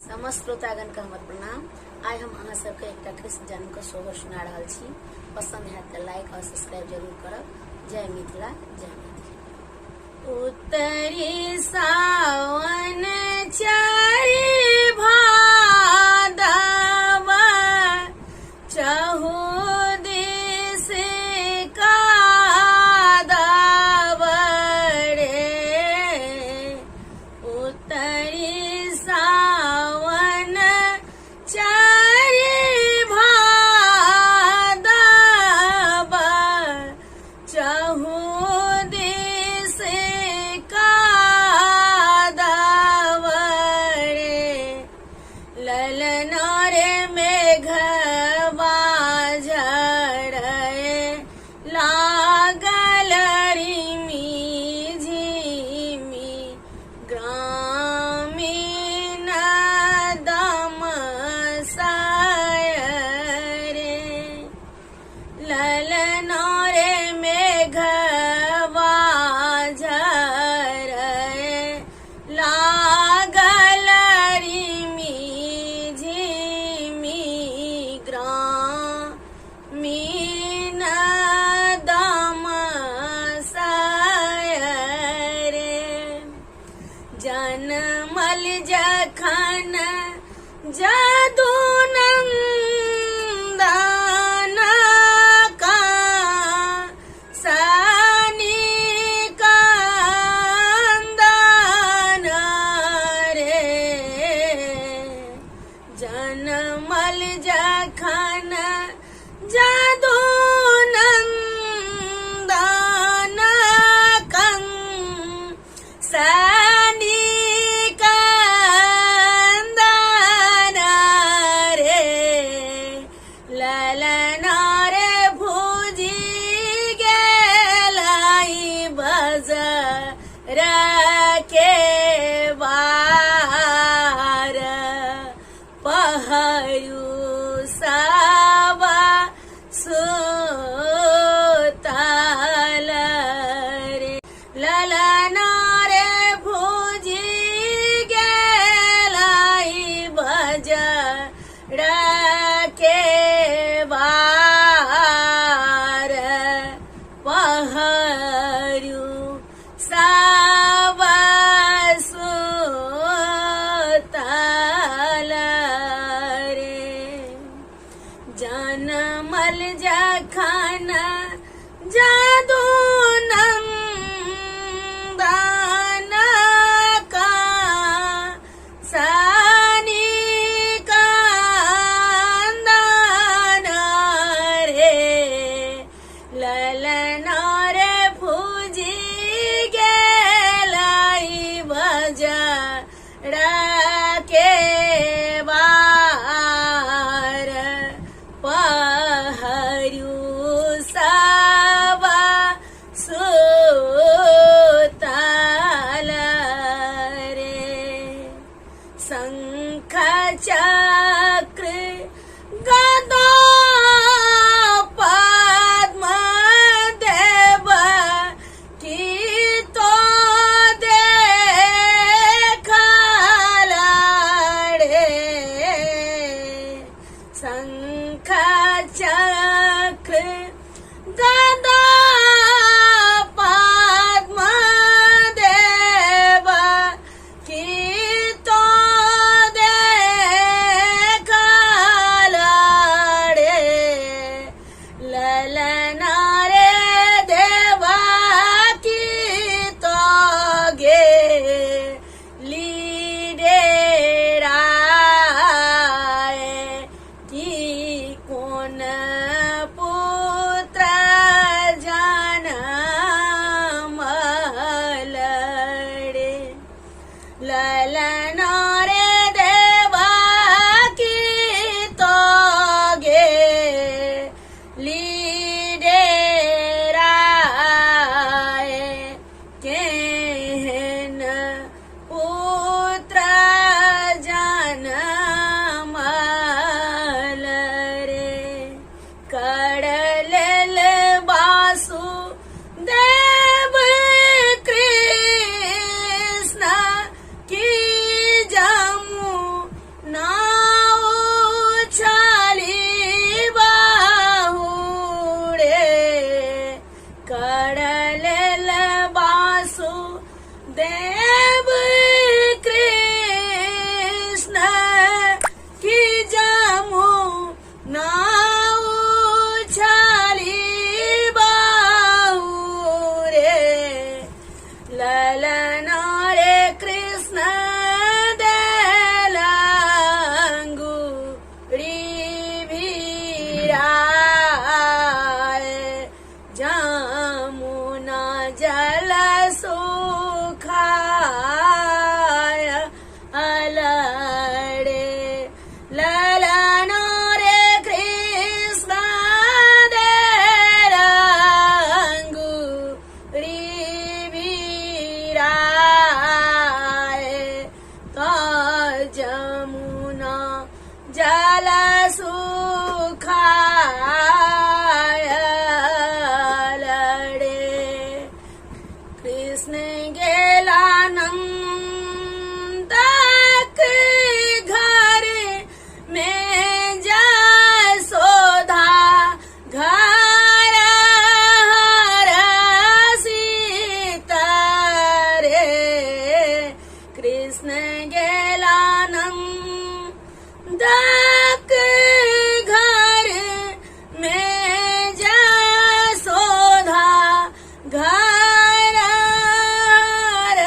समस्त श्रोतागण के हमर प्रणाम। आज हम अहाँ सबके एकटा कृष्ण जन्म के सोहर सुना रहल छी। पसंद है तो लाइक और सब्सक्राइब जरूर करब। जय मिथिला, जय मिथिला। उत्तरी सावन चारि भादव चहु दिस कादव रे। उत्तरी सावन चारि भादव चहु दिस कादव रे। ललना रे मेघवा झड़े लागल रिमी झिमी ग्रामीण दमसाय रे। ललना रे मेघवा झड़े लागल रिमी झिमी ग्रामीण दमसाय रे। जनमल जखन जदू नंदन सनी कंदन रे। जनमल जखन जदू नंदन सनी कंदन रे। ललना रे भुजी गेलाई बजर के वार पहरू सावा सुतल रे। ललना रे भुजी गेलाई बजर के वार पहरू सावा सुतल रे। जनमल जखन जदू नंदन सनी कंदन रे। ललना रे भुजी गेलाई बजर के वार पहरू सावा सुतल रे। शंख चक्र गदा पद्म देव की तो देखल रे। शंख चक्र गदा पद्म देव की तो देखल जल सुखायलडे कृष्ण गेला नंदक घर में जसोदा घर हर सीता रे कृष्ण गेला नंदक घर में जसोदा घर हर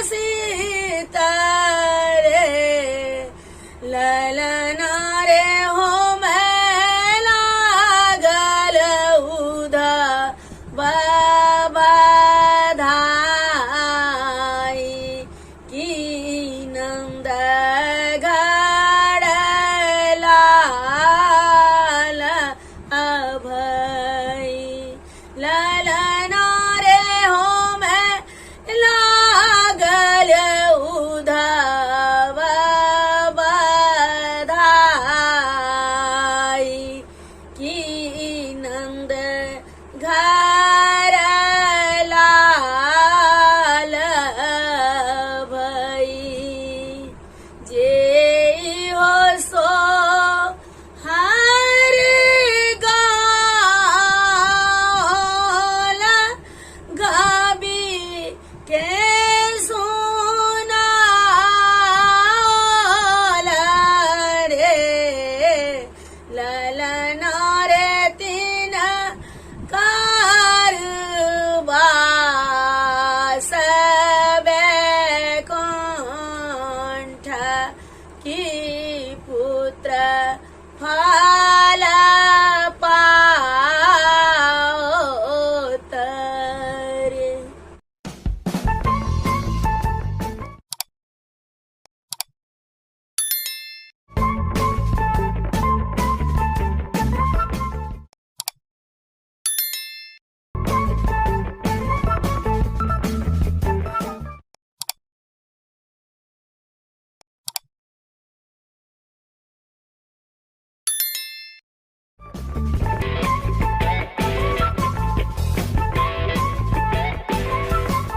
सीता रे ललन रे हो मैं लागल उधा बधाई की नंद घड़लाल अभय ललन रे हो मैं लागल उधव बधाई की नंद घर लाल भई जे हो सो हर गाला गाबी के सुनाल रे ललन रे तीन कारबास बैकुंठ की पुत्र